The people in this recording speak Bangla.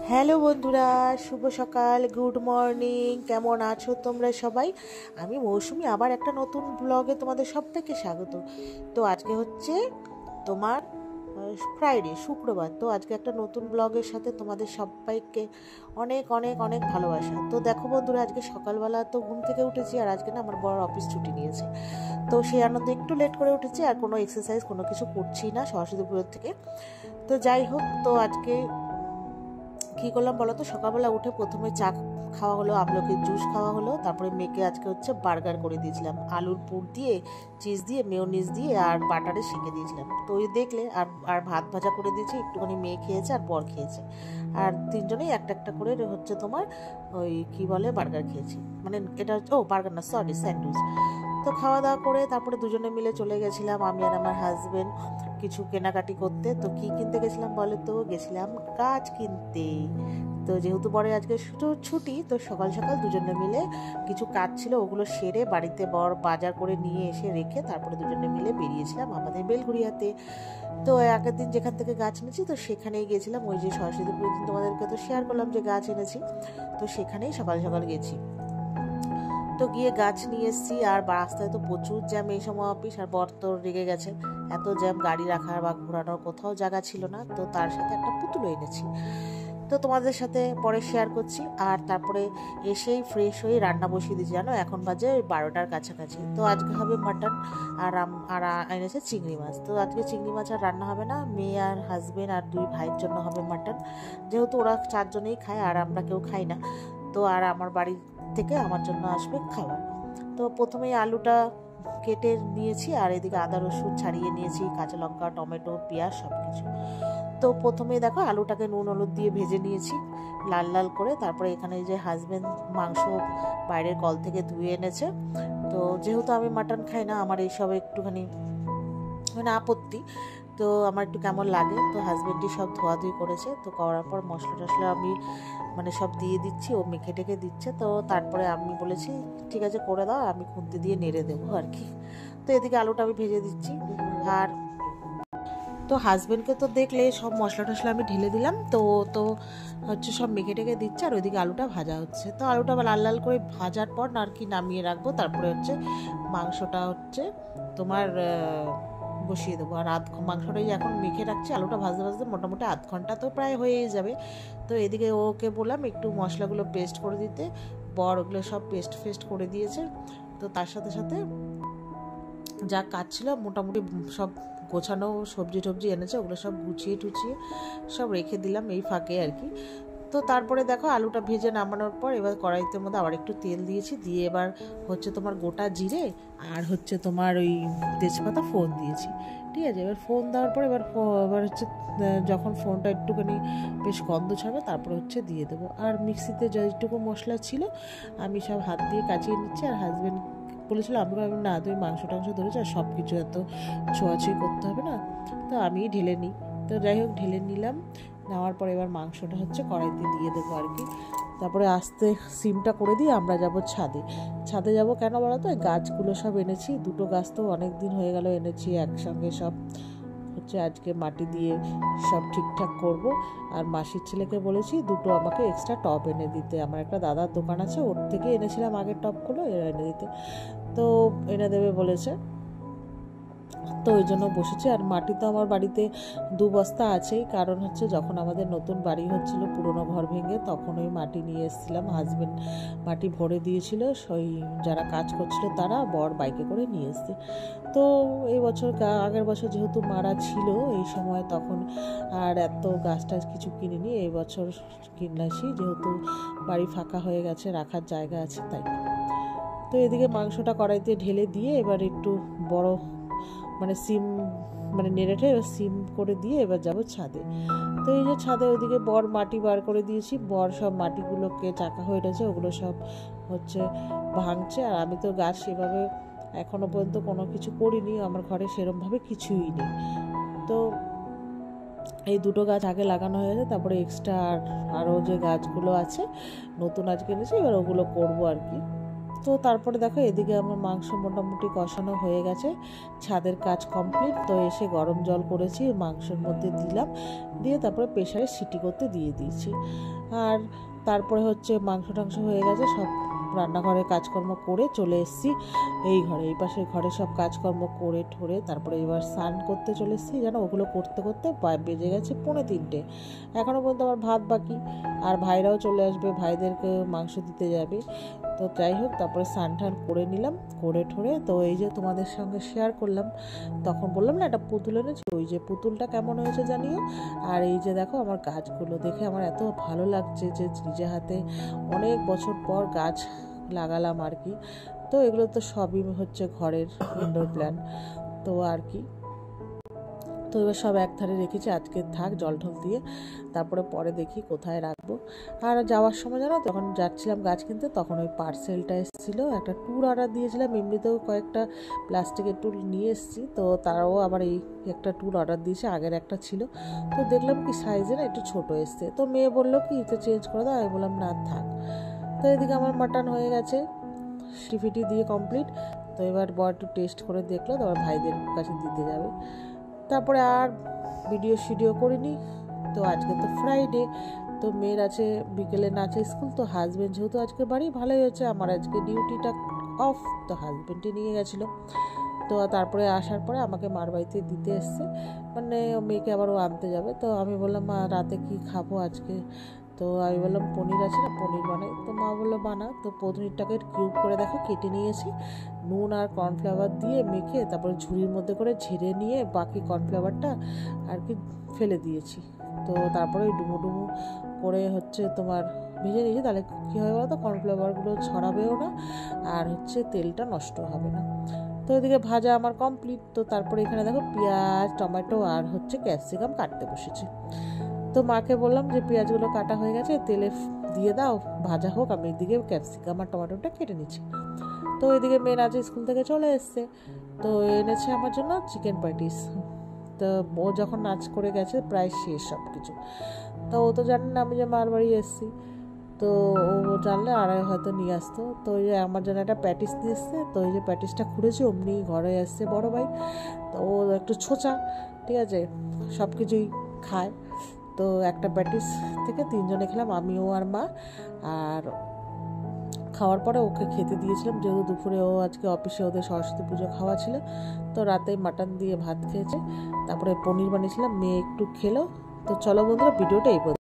হ্যালো বন্ধুরা, শুভ সকাল, গুড মর্নিং। কেমন আছো তোমরা সবাই? আমি মৌসুমি, আবার একটা নতুন ব্লগে তোমাদের সবাইকে স্বাগত। তো আজকে হচ্ছে তোমার ফ্রাইডে, শুক্রবার। তো আজকে একটা নতুন ব্লগের সাথে তোমাদের সবাইকে অনেক অনেক অনেক ভালোবাসা। তো দেখো বন্ধুরা, আজকে সকালবেলা তো ঘুম থেকে উঠেছি, আর আজকে না আমার বড় অফিস ছুটি নিয়েছে। তো সেই আনন্দে একটু লেট করে উঠেছি, আর কোনো এক্সারসাইজ কোনো কিছু করছি না সরস্বতী পুজোর থেকে। তো যাই হোক, তো আজকে কী করলাম বলো তো? সকালবেলা উঠে প্রথমে চা খাওয়া হলো, আমলকির জুস খাওয়া হলো, তারপরে মেয়েকে আজকে হচ্ছে বার্গার করে দিয়েছিলাম, আলুর পুর দিয়ে, চিজ দিয়ে, মেয়োনিজ দিয়ে আর বাটারে সেঁকে দিয়েছিলাম। তো ওই দেখলে, আর আর ভাত ভাজা করে দিয়েছি, একটুখানি মেয়ে খেয়েছে আর বর খেয়েছে, আর তিনজনেই একটা একটা করে হচ্ছে তোমার ওই কী বলে বার্গার খেয়েছি। মানে এটা বার্গার না, সরি, স্যান্ডউইচ। তো খাওয়া দাওয়া করে তারপরে দুজনে মিলে চলে গেছিলাম, আমি আর আমার হাজবেন্ড, কিছু কেনাকাটি করতে। তো কি কিনতে গেছিলাম বলো তো? গেছিলাম গাছ কিনতে। তো যেহেতু বড় আজকে ছুটি, তো সকাল সকাল দুজনে মিলে কিছু কাজ ছিল, ওগুলো সেরে বাড়িতে বর বাজার করে নিয়ে এসে রেখে তারপরে দুজনে মিলে বেরিয়েছিলাম আমাদের বেলঘুরিয়াতে। তো আগের দিন যেখান থেকে গাছ এনেছি, তো সেখানেই গেছিলাম। ওই যে সরস্বতী পুজোর দিন তোমাদেরকে তো শেয়ার করলাম যে গাছ এনেছি, তো সেখানেই সকাল সকাল গেছি। তো গিয়ে গাছ নিয়ে এসেছি, আর রাস্তায় তো প্রচুর জ্যাম এই সময় অফিস, আর বর তো রেগে গেছে, এত জ্যাম, গাড়ি রাখার বা ঘোরানোর কোথাও জায়গা ছিল না। তো তার সাথে একটা পুতুলও এনেছি, তো তোমাদের সাথে পরে শেয়ার করছি। আর তারপরে এসেই ফ্রেশ হয়ে রান্না বসিয়ে দিয়েছি, জানো এখন বাজে 12টার কাছাকাছি। তো আজকে হবে মাটন, আর এনেছে চিংড়ি মাছ। তো আজকে চিংড়ি মাছ আর রান্না হবে না, মেয়ে আর হাজবেন্ড আর দুই ভাইয়ের জন্য হবে মাটন, যেহেতু ওরা চারজনেই খায় আর আমরা কেউ খাই না। তো আর আমার বাড়ি থেকে আমার জন্য আসবে খাবার। তো প্রথমেই আলুটা কেটে নিয়েছি, আর এদিকে আদা রসুন ছাড়িয়ে নিয়েছি, কাঁচা লঙ্কা, টমেটো, পেঁয়াজ সব কিছু। তো প্রথমেই দেখো আলুটাকে নুন হলুদ দিয়ে ভেজে নিয়েছি লাল লাল করে। তারপরে এখানে যে হাজবেন্ড মাংস বাইরের কল থেকে ধুয়ে এনেছে। তো যেহেতু আমি মাটন খাই না, আমার এইসব একটুখানি মানে আপত্তি, তো আমার একটু কেমন লাগে। তো হাজবেন্ডই সব ধোয়াধুয়ি করেছে। তো করার পর মশলা টশলা আমি মানে সব দিয়ে দিচ্ছি, ও মেখে টেকে দিচ্ছে। তো তারপরে আমি বলেছি ঠিক আছে করে দাও, আমি খুন্তি দিয়ে নেড়ে দেবো আর কি। তো এদিকে আলুটা আমি ভেজে দিচ্ছি, আর তো হাজবেন্ডকে তো দেখলে সব মশলা টশলা আমি ঢেলে দিলাম। তো তো হচ্ছে সব মেখে টেকে দিচ্ছে, আর ওইদিকে আলুটা ভাজা হচ্ছে। তো আলুটা লাল লাল করে ভাজার পর আর কি নামিয়ে রাখবো। তারপরে হচ্ছে মাংসটা হচ্ছে তোমার বসিয়ে দেবো। আর মাংসটাই এখন মেখে রাখছি, আলুটা ভাজতে ভাজতে মোটামুটি আধ ঘন্টা তো প্রায় হয়েই যাবে। তো এদিকে ওকে বললাম একটু মশলাগুলো পেস্ট করে দিতে, বর ওগুলো সব পেস্ট করে দিয়েছে। তো তার সাথে সাথে যা কাজ ছিল মোটামুটি সব গোছানো, সবজি টবজি এনেছে, ওগুলো সব গুছিয়ে টুচিয়ে সব রেখে দিলাম এই ফাঁকে আর কি। তো তারপরে দেখো আলুটা ভেজে নামানোর পর এবার কড়াইতে মধ্যে আবার একটু তেল দিয়েছি, দিয়ে এবার হচ্ছে তোমার গোটা জিরে আর হচ্ছে তোমার ওই তেজপাতা ফোড়ন দিয়েছি। ঠিক আছে, এবার ফোড়ন দেওয়ার পর এবার হচ্ছে যখন ফোড়নটা একটুখানি বেশ গন্ধ ছাড়বে, তারপরে হচ্ছে দিয়ে দেবো। আর মিক্সিতে যেটুকু মশলা ছিল আমি সব হাত দিয়ে কাচিয়ে নিচ্ছি। আর হাজব্যান্ড বলেছিল, আমি না তুমি মাংস টাংস ধরেছো, আর সব কিছু এত ছোঁয়াছুঁই করতে হবে না, তো আমি ঢেলে নিই। তো যাই হোক ঢেলে নিলাম, নেওয়ার পর এবার মাংসটা হচ্ছে কড়াইতে দিয়ে দেবো আর কি। তারপরে আস্তে সিমটা করে দিয়ে আমরা যাব ছাদে যাব। কেন বলো তো? গাছগুলো সব এনেছি, দুটো গাছ তো অনেক দিন হয়ে গেল এনেছি একসঙ্গে, সব হচ্ছে আজকে মাটি দিয়ে সব ঠিকঠাক করব। আর মাসির ছেলেকে বলেছি দুটো আমাকে এক্সট্রা টব এনে দিতে, আমার একটা দাদার দোকান আছে, ওর থেকে এনেছিলাম আগের টবগুলো, এনে দিতে। তো এনে দেবে বলেছে, তো ওই জন্য বসেছি। আর মাটি তো আমার বাড়িতে 2 বস্তা আছেই, কারণ হচ্ছে যখন আমাদের নতুন বাড়ি হচ্ছিল পুরনো ঘর ভেঙে, তখন ওই মাটি নিয়ে এসেছিলাম, হাজবেন্ড মাটি ভরে দিয়েছিল, ওই যারা কাজ করছিল তারা, বর বাইকে করে নিয়ে এসছে। তো এই বছর আগের বছর যেহেতু মারা ছিল এই সময়, তখন আর এত গাছ টাছ কিছু কিনিনি, এই বছর কিনেছি যেহেতু বাড়ি ফাঁকা হয়ে গেছে, রাখার জায়গা আছে তাই। তো এদিকে মাংসটা কড়াইতে ঢেলে দিয়ে এবার একটু বড় মানে সিম মানে নেড়েটে সিম করে দিয়ে এবার যাব ছাদে। তো এই যে ছাদে ওইদিকে বর মাটি বার করে দিয়েছি, বর সব মাটিগুলোকে চাকা হয়ে রয়েছে, ওগুলো সব হচ্ছে ভাঙছে। আর আমি তো গাছ সেভাবে এখনো পর্যন্ত কোনো কিছু করিনি, আমার ঘরে সেরমভাবে কিছুই নেই। তো এই দুটো গাছ আগে লাগানো হয়ে গেছে, তারপরে এক্সট্রা আরও যে গাছগুলো আছে নতুন আজকে এনেছি, এবার ওগুলো করবো আর কি। তো তারপরে দেখো এদিকে আমার মাংস মোটামুটি কষানো হয়ে গেছে, ছাদের কাজ কমপ্লিট। তো এসে গরম জল করেছি, মাংসের মধ্যে দিলাম, দিয়ে তারপরে প্রেশারে সিটি করতে দিয়ে দিয়েছি। আর তারপরে হচ্ছে মাংস টাংস হয়ে গেছে, সব রান্নাঘরে কাজকর্ম করে চলে এসেছি এই ঘরে, এই পাশের ঘরে সব কাজকর্ম করে ঠোরে তারপরে এবার স্নান করতে চলে এসেছি। যেন ওগুলো করতে করতে বেজে গেছে 2:45। এখনও পর্যন্ত আমার ভাত বাকি, আর ভাইরাও চলে আসবে, ভাইদেরকে মাংস দিতে যাবে। তো যাই হোক, তারপরে স্নান টান করে নিলাম, করে ঠোরে তো এই যে তোমাদের সঙ্গে শেয়ার করলাম। তখন বললাম না একটা পুতুল এনেছি, ওই যে পুতুলটা কেমন হয়েছে জানিও। আর এই যে দেখো আমার গাছগুলো দেখে আমার এত ভালো লাগছে যে নিজে হাতে অনেক বছর পর গাছ লাগালাম আর কি। তো এগুলো তো সবই হচ্ছে ঘরের ইনডোর প্ল্যান, তো আর কি। তো এবার সব এক ধারে রেখেছি, আজকে থাক জল ঢল দিয়ে, তারপরে পরে দেখি কোথায় রাখবো। আর যাওয়ার সময় জানো তখন যাচ্ছিলাম গাছ কিনতে, তখন ওই পার্সেলটা এসেছিলো, একটা ট্যুর অর্ডার দিয়েছিলাম, এমনিতেও কয়েকটা প্লাস্টিকের ট্যুর নিয়ে এসেছি। তো তারাও আবার এই একটা ট্যুর অর্ডার দিয়েছে, আগের একটা ছিল। তো দেখলাম কি সাইজে না একটু ছোটো এসছে, তো মেয়ে বললো কি তো চেঞ্জ করে দাও, আমি বললাম না থাক। তো এদিকে আমার মাটন হয়ে গেছে, সিফিটি দিয়ে কমপ্লিট। তো এবার বর একটু টেস্ট করে দেখলো, তারপর ভাইদের কাছে দিতে যাবে। তারপরে আর ভিডিও করিনি। তো আজকে তো ফ্রাইডে, তো মেয়ের আছে বিকেলে নাচে স্কুল, তো হাজব্যান্ড যেহেতু আজকে বাড়ি, ভালোই হচ্ছে, আমার আজকে ডিউটিটা অফ, তো হাজব্যান্ডই নিয়ে গেছিলো। তো তারপরে আসার পরে আমাকে মার বাড়িতে দিতে এসছে, মানে মেয়েকে আবার ও আনতে যাবে। তো আমি বললাম মা রাতে কি খাবো আজকে, তো আমি বললাম পনির আছে না, পনির বানাই। তো মা বললো বানা। তো পনিরটাকে কিউব করে দেখো কেটে নিয়েছি, নুন আর কর্নফ্লাওয়ার দিয়ে মেখে তারপরে ঝুড়ির মধ্যে করে ঝেড়ে নিয়ে বাকি কর্নফ্লাওয়ারটা আর কি ফেলে দিয়েছি। তো তারপরে ওই ডুমো করে হচ্ছে তোমার ভেজে নিয়েছি, তাহলে কী হবে বলো তো, কর্নফ্লাওয়ারগুলো ছড়াবেও না, আর হচ্ছে তেলটা নষ্ট হবে না। তো ওইদিকে ভাজা আমার কমপ্লিট। তো তারপরে এখানে দেখো পেঁয়াজ টমেটো আর হচ্ছে ক্যাপসিকাম কাটতে বসেছি। তো মাকে বললাম যে পেঁয়াজগুলো কাটা হয়ে গেছে, তেলে দিয়ে দাও, ভাজা হোক, আমি এদিকে ক্যাপসিকাম আর টমেটোটা কেটে নিচ্ছি। তো ওইদিকে মেয়ের আজ স্কুল থেকে চলে এসছে, তো এনেছে আমার জন্য চিকেন প্যাটিস। তো ও যখন নাচ করে গেছে প্রায় শেষ সব কিছু, তো ও তো জানে না আমি যে মার বাড়ি এসেছি, তো ও জানলে আর হয়তো নিয়ে আসতো। তো ওই যে আমার জন্য একটা প্যাটিস নিয়ে এসছে, তো ওই যে প্যাটিসটা খুঁড়েছি অমনি ঘরে আসছে বড় ভাই। তো ও একটু ছোচা, ঠিক আছে, সব কিছুই খায়। তো একটা প্যাটিস থেকে 3 জনে খেলাম, আমি ও আর মা। আর খাওয়ার পরে ওকে খেতে দিয়েছিলাম, যেহেতু দুপুরে ও আজকে অফিসে ওদের সরস্বতী পুজো খাওয়া ছিল। তো রাতে মাটন দিয়ে ভাত খেয়েছে, তারপরে পনির বানিয়েছিলাম, মেয়ে একটু খেলো। তো চলো বন্ধুরা, ভিডিওটা এই পর্যন্ত।